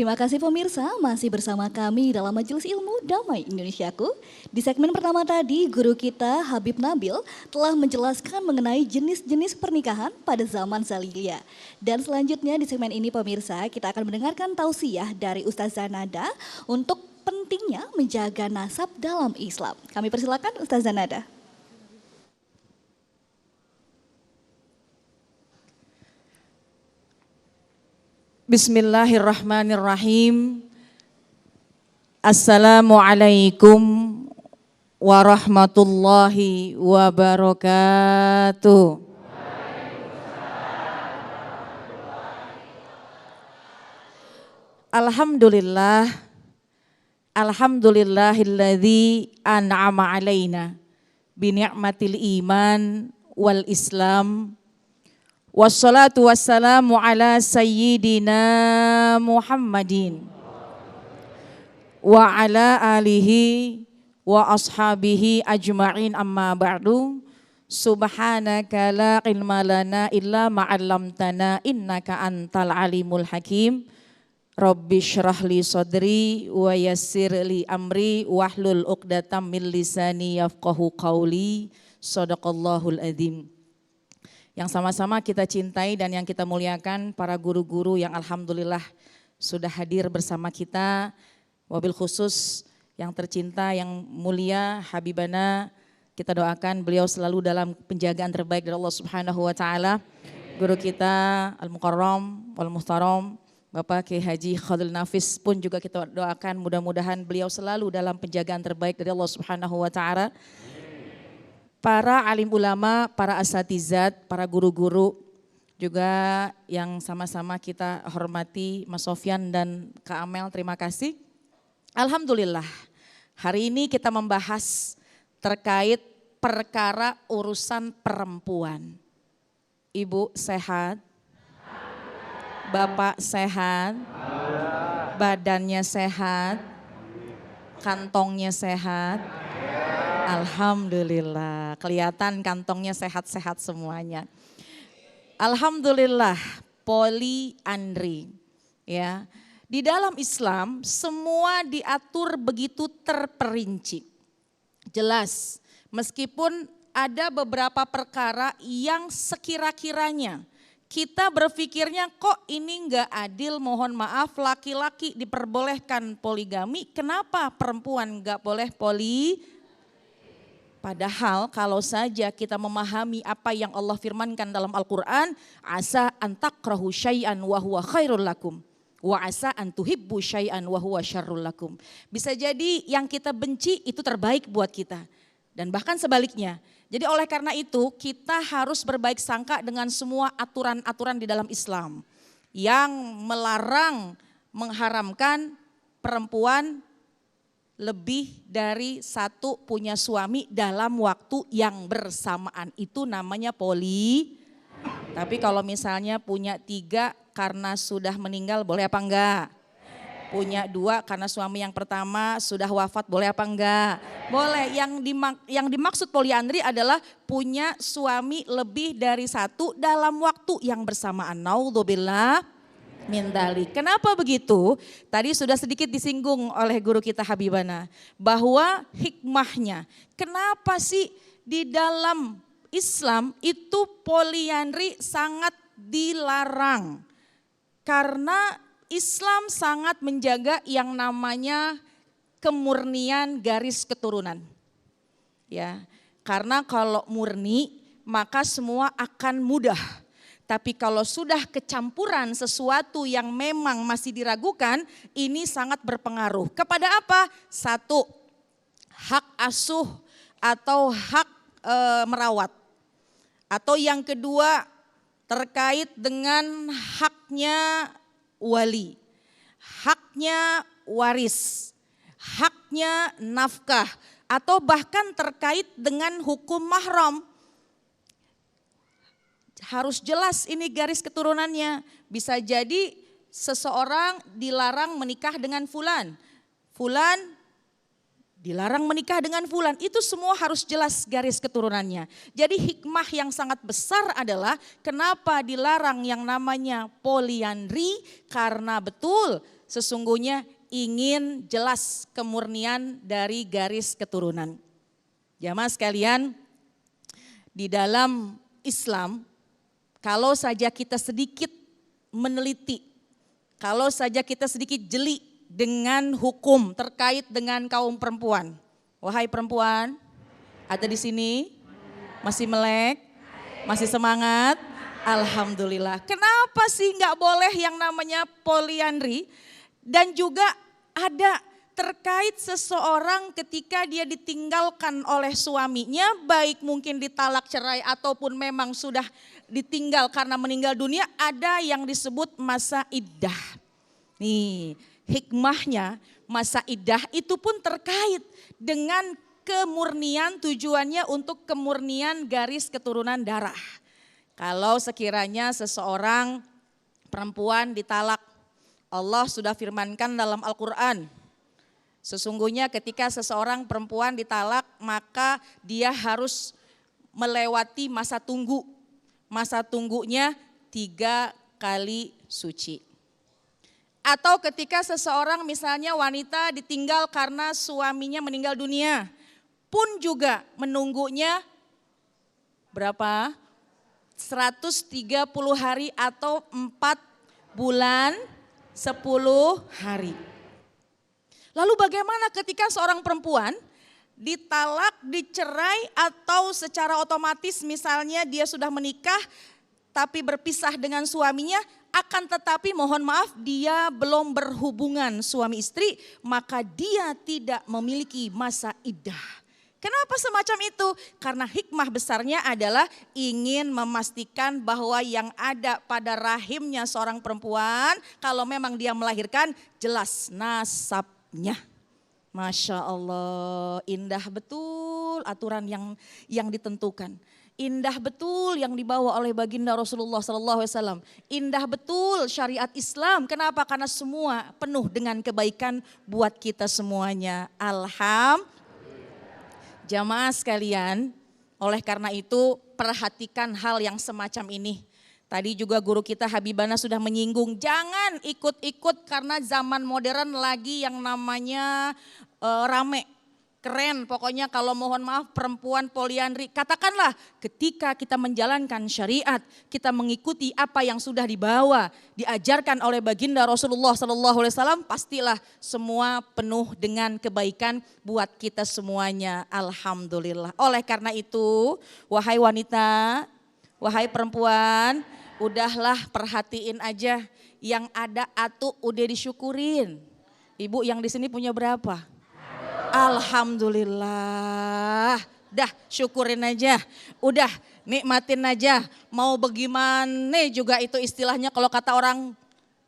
Terima kasih pemirsa, masih bersama kami dalam Majelis Ilmu Damai Indonesiaku. Di segmen pertama tadi, guru kita Habib Nabil telah menjelaskan mengenai jenis-jenis pernikahan pada zaman jahiliyah. Dan selanjutnya di segmen ini pemirsa, kita akan mendengarkan tausiah dari Ustazah Nada untuk pentingnya menjaga nasab dalam Islam. Kami persilakan Ustazah Nada. Bismillahirrahmanirrahim. Assalamualaikum warahmatullahi wabarakatuh. Alhamdulillah. Alhamdulillahilladzi an'ama alaina bini'matil iman wal islam. Wassalatu wassalamu ala sayyidina Muhammadin wa ala alihi wa ashabihi ajma'in amma ba'du. Subhanaka la ilma lana illa ma'allamtana innaka antal alimul hakim. Rabbi syrah li sadri wa yassir li amri wahlul uqdatam min lisani yafqahu qawli. Sadaqallahul adzim. Yang sama-sama kita cintai dan yang kita muliakan para guru-guru yang alhamdulillah sudah hadir bersama kita. Wabil khusus yang tercinta, yang mulia Habibana, kita doakan beliau selalu dalam penjagaan terbaik dari Allah Subhanahu wa taala. Guru kita Al-Mukarram wal Muhtaram Bapak Kiai Haji Khalil Nafis pun juga kita doakan mudah-mudahan beliau selalu dalam penjagaan terbaik dari Allah Subhanahu wa taala. Para alim ulama, para asatizat, para guru-guru juga yang sama-sama kita hormati, Mas Sofyan dan Kak Amel, terima kasih. Alhamdulillah, hari ini kita membahas terkait perkara urusan perempuan. Ibu sehat, Bapak sehat, badannya sehat, kantongnya sehat. Alhamdulillah, kelihatan kantongnya sehat-sehat semuanya. Alhamdulillah, poliandri. Ya, di dalam Islam semua diatur begitu terperinci. Jelas, meskipun ada beberapa perkara yang sekira-kiranya kita berpikirnya kok ini enggak adil, mohon maaf, laki-laki diperbolehkan poligami, kenapa perempuan enggak boleh Padahal kalau saja kita memahami apa yang Allah firmankan dalam Al-Quran, asa antakrahu syai'an wa huwa khairul lakum, wa asa antuhibbu syai'an wa huwa syarrul lakum. Bisa jadi yang kita benci itu terbaik buat kita. Dan bahkan sebaliknya. Jadi oleh karena itu kita harus berbaik sangka dengan semua aturan-aturan di dalam Islam. Yang melarang, mengharamkan perempuan lebih dari satu punya suami dalam waktu yang bersamaan. Itu namanya poli. Tapi kalau misalnya punya 3 karena sudah meninggal boleh apa enggak? Punya 2 karena suami yang pertama sudah wafat boleh apa enggak? Boleh. Yang dimaksud poliandri adalah punya suami lebih dari 1 dalam waktu yang bersamaan. Naudzubillah min dzalik. Kenapa begitu? Tadi sudah sedikit disinggung oleh guru kita Habibana bahwa hikmahnya. Kenapa sih di dalam Islam itu poliandri sangat dilarang? Karena Islam sangat menjaga yang namanya kemurnian garis keturunan. Ya, karena kalau murni maka semua akan mudah. Tapi kalau sudah kecampuran sesuatu yang memang masih diragukan, ini sangat berpengaruh. Kepada apa? 1, hak asuh atau hak merawat. Atau yang kedua terkait dengan haknya wali, haknya waris, haknya nafkah. Atau bahkan terkait dengan hukum mahram. Harus jelas ini garis keturunannya. Bisa jadi seseorang dilarang menikah dengan fulan. Fulan dilarang menikah dengan fulan. Itu semua harus jelas garis keturunannya. Jadi hikmah yang sangat besar adalah kenapa dilarang yang namanya poliandri. Karena betul sesungguhnya ingin jelas kemurnian dari garis keturunan. Jamaah sekalian, di dalam Islam, kalau saja kita sedikit meneliti, kalau saja kita sedikit jeli dengan hukum terkait dengan kaum perempuan. Wahai perempuan, ada di sini? Masih melek? Masih semangat? Alhamdulillah. Kenapa sih nggak boleh yang namanya poliandri? Dan juga ada terkait seseorang ketika dia ditinggalkan oleh suaminya, baik mungkin ditalak cerai ataupun memang sudah ditinggal karena meninggal dunia, ada yang disebut masa iddah. Nih, hikmahnya masa iddah itu pun terkait dengan kemurnian, tujuannya untuk kemurnian garis keturunan darah. Kalau sekiranya seseorang perempuan ditalak, Allah sudah firmankan dalam Al-Quran, sesungguhnya ketika seseorang perempuan ditalak maka dia harus melewati masa tunggu. Masa tunggunya 3 kali suci. Atau ketika seseorang misalnya wanita ditinggal karena suaminya meninggal dunia, pun juga menunggunya berapa? 130 hari atau 4 bulan 10 hari. Lalu bagaimana ketika seorang perempuan ditalak, dicerai atau secara otomatis misalnya dia sudah menikah tapi berpisah dengan suaminya, akan tetapi mohon maaf dia belum berhubungan suami istri, maka dia tidak memiliki masa iddah. Kenapa semacam itu? Karena hikmah besarnya adalah ingin memastikan bahwa yang ada pada rahimnya seorang perempuan, kalau memang dia melahirkan, jelas nasabnya. Masya Allah, indah betul aturan yang ditentukan. Indah betul yang dibawa oleh baginda Rasulullah SAW. Indah betul syariat Islam. Kenapa? Karena semua penuh dengan kebaikan buat kita semuanya. Alhamdulillah. Jamaah sekalian, oleh karena itu perhatikan hal yang semacam ini. Tadi juga guru kita Habibana sudah menyinggung, jangan ikut-ikut karena zaman modern lagi yang namanya rame. Keren, pokoknya kalau mohon maaf perempuan poliandri. Katakanlah ketika kita menjalankan syariat, kita mengikuti apa yang sudah dibawa, diajarkan oleh baginda Rasulullah SAW, pastilah semua penuh dengan kebaikan buat kita semuanya. Alhamdulillah. Oleh karena itu, wahai wanita, wahai perempuan, udahlah perhatiin aja yang ada atuh udah disyukurin. Ibu yang di sini punya berapa? Alhamdulillah, dah syukurin aja, udah nikmatin aja. Mau bagaimana juga itu istilahnya kalau kata orang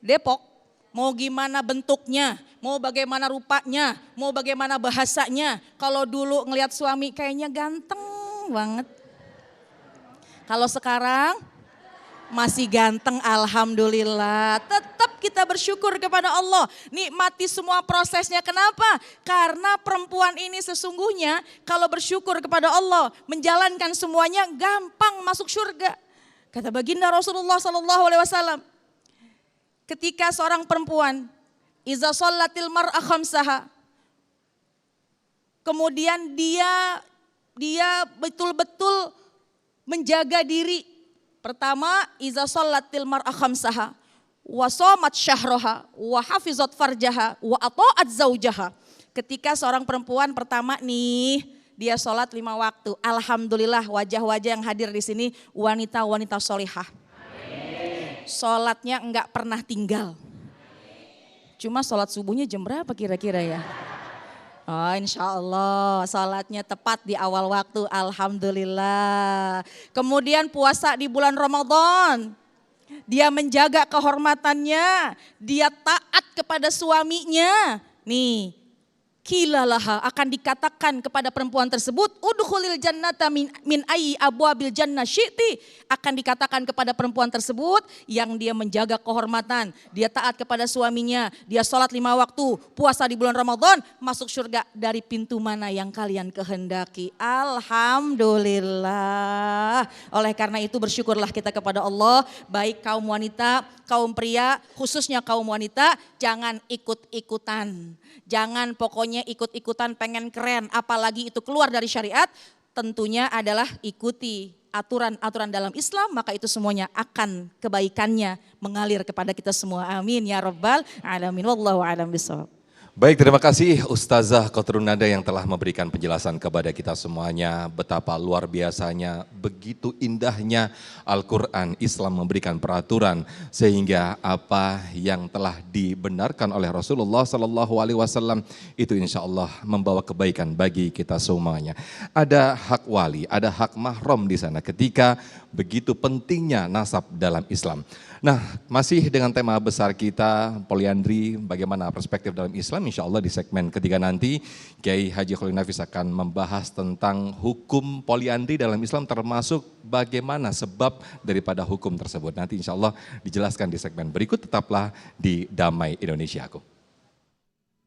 Depok, mau gimana bentuknya, mau bagaimana rupanya, mau bagaimana bahasanya. Kalau dulu ngelihat suami kayaknya ganteng banget. Kalau sekarang masih ganteng, alhamdulillah. Tetap kita bersyukur kepada Allah. Nikmati semua prosesnya. Kenapa? Karena perempuan ini sesungguhnya kalau bersyukur kepada Allah, menjalankan semuanya gampang masuk surga. Kata baginda Rasulullah SAW, ketika seorang perempuan, iza shallatil mar'a khamsaha, kemudian dia betul-betul menjaga diri. Pertama, iza shallatil mar'a khamsaha wa shamat syahraha wa hafizat farjaha wa ata'at zaujaha. Ketika seorang perempuan pertama nih, dia sholat 5 waktu. Alhamdulillah wajah-wajah yang hadir di sini wanita-wanita solihah. Sholatnya enggak pernah tinggal. Cuma sholat subuhnya jam berapa kira-kira ya? Oh, insya Allah salatnya tepat di awal waktu, alhamdulillah. Kemudian puasa di bulan Ramadan, dia menjaga kehormatannya, dia taat kepada suaminya. Nih, Kilalaha, akan dikatakan kepada perempuan tersebut, udkhulil jannata min ayyi abwabil jannah syi'ti. Akan dikatakan kepada perempuan tersebut yang dia menjaga kehormatan, dia taat kepada suaminya, dia sholat 5 waktu, puasa di bulan Ramadan, masuk surga dari pintu mana yang kalian kehendaki. Alhamdulillah. Oleh karena itu bersyukurlah kita kepada Allah, baik kaum wanita, kaum pria, khususnya kaum wanita, jangan ikut-ikutan. Jangan pokoknya ikut-ikutan pengen keren, apalagi itu keluar dari syariat, tentunya adalah ikuti aturan-aturan dalam Islam, maka itu semuanya akan kebaikannya mengalir kepada kita semua. Amin ya rabbal alamin. Wallahu a'lam bishawab. Baik, terima kasih Ustazah Qatrun Nada yang telah memberikan penjelasan kepada kita semuanya. Betapa luar biasanya, begitu indahnya Al-Quran, Islam memberikan peraturan. Sehingga apa yang telah dibenarkan oleh Rasulullah SAW itu insya Allah membawa kebaikan bagi kita semuanya. Ada hak wali, ada hak mahram di sana ketika begitu pentingnya nasab dalam Islam. Nah, masih dengan tema besar kita, poliandri, bagaimana perspektif dalam Islam, insya Allah di segmen ketiga nanti, Kiai Haji Khalil Nafis akan membahas tentang hukum poliandri dalam Islam, termasuk bagaimana sebab daripada hukum tersebut. Nanti insya Allah dijelaskan di segmen berikut, tetaplah di Damai Indonesiaku.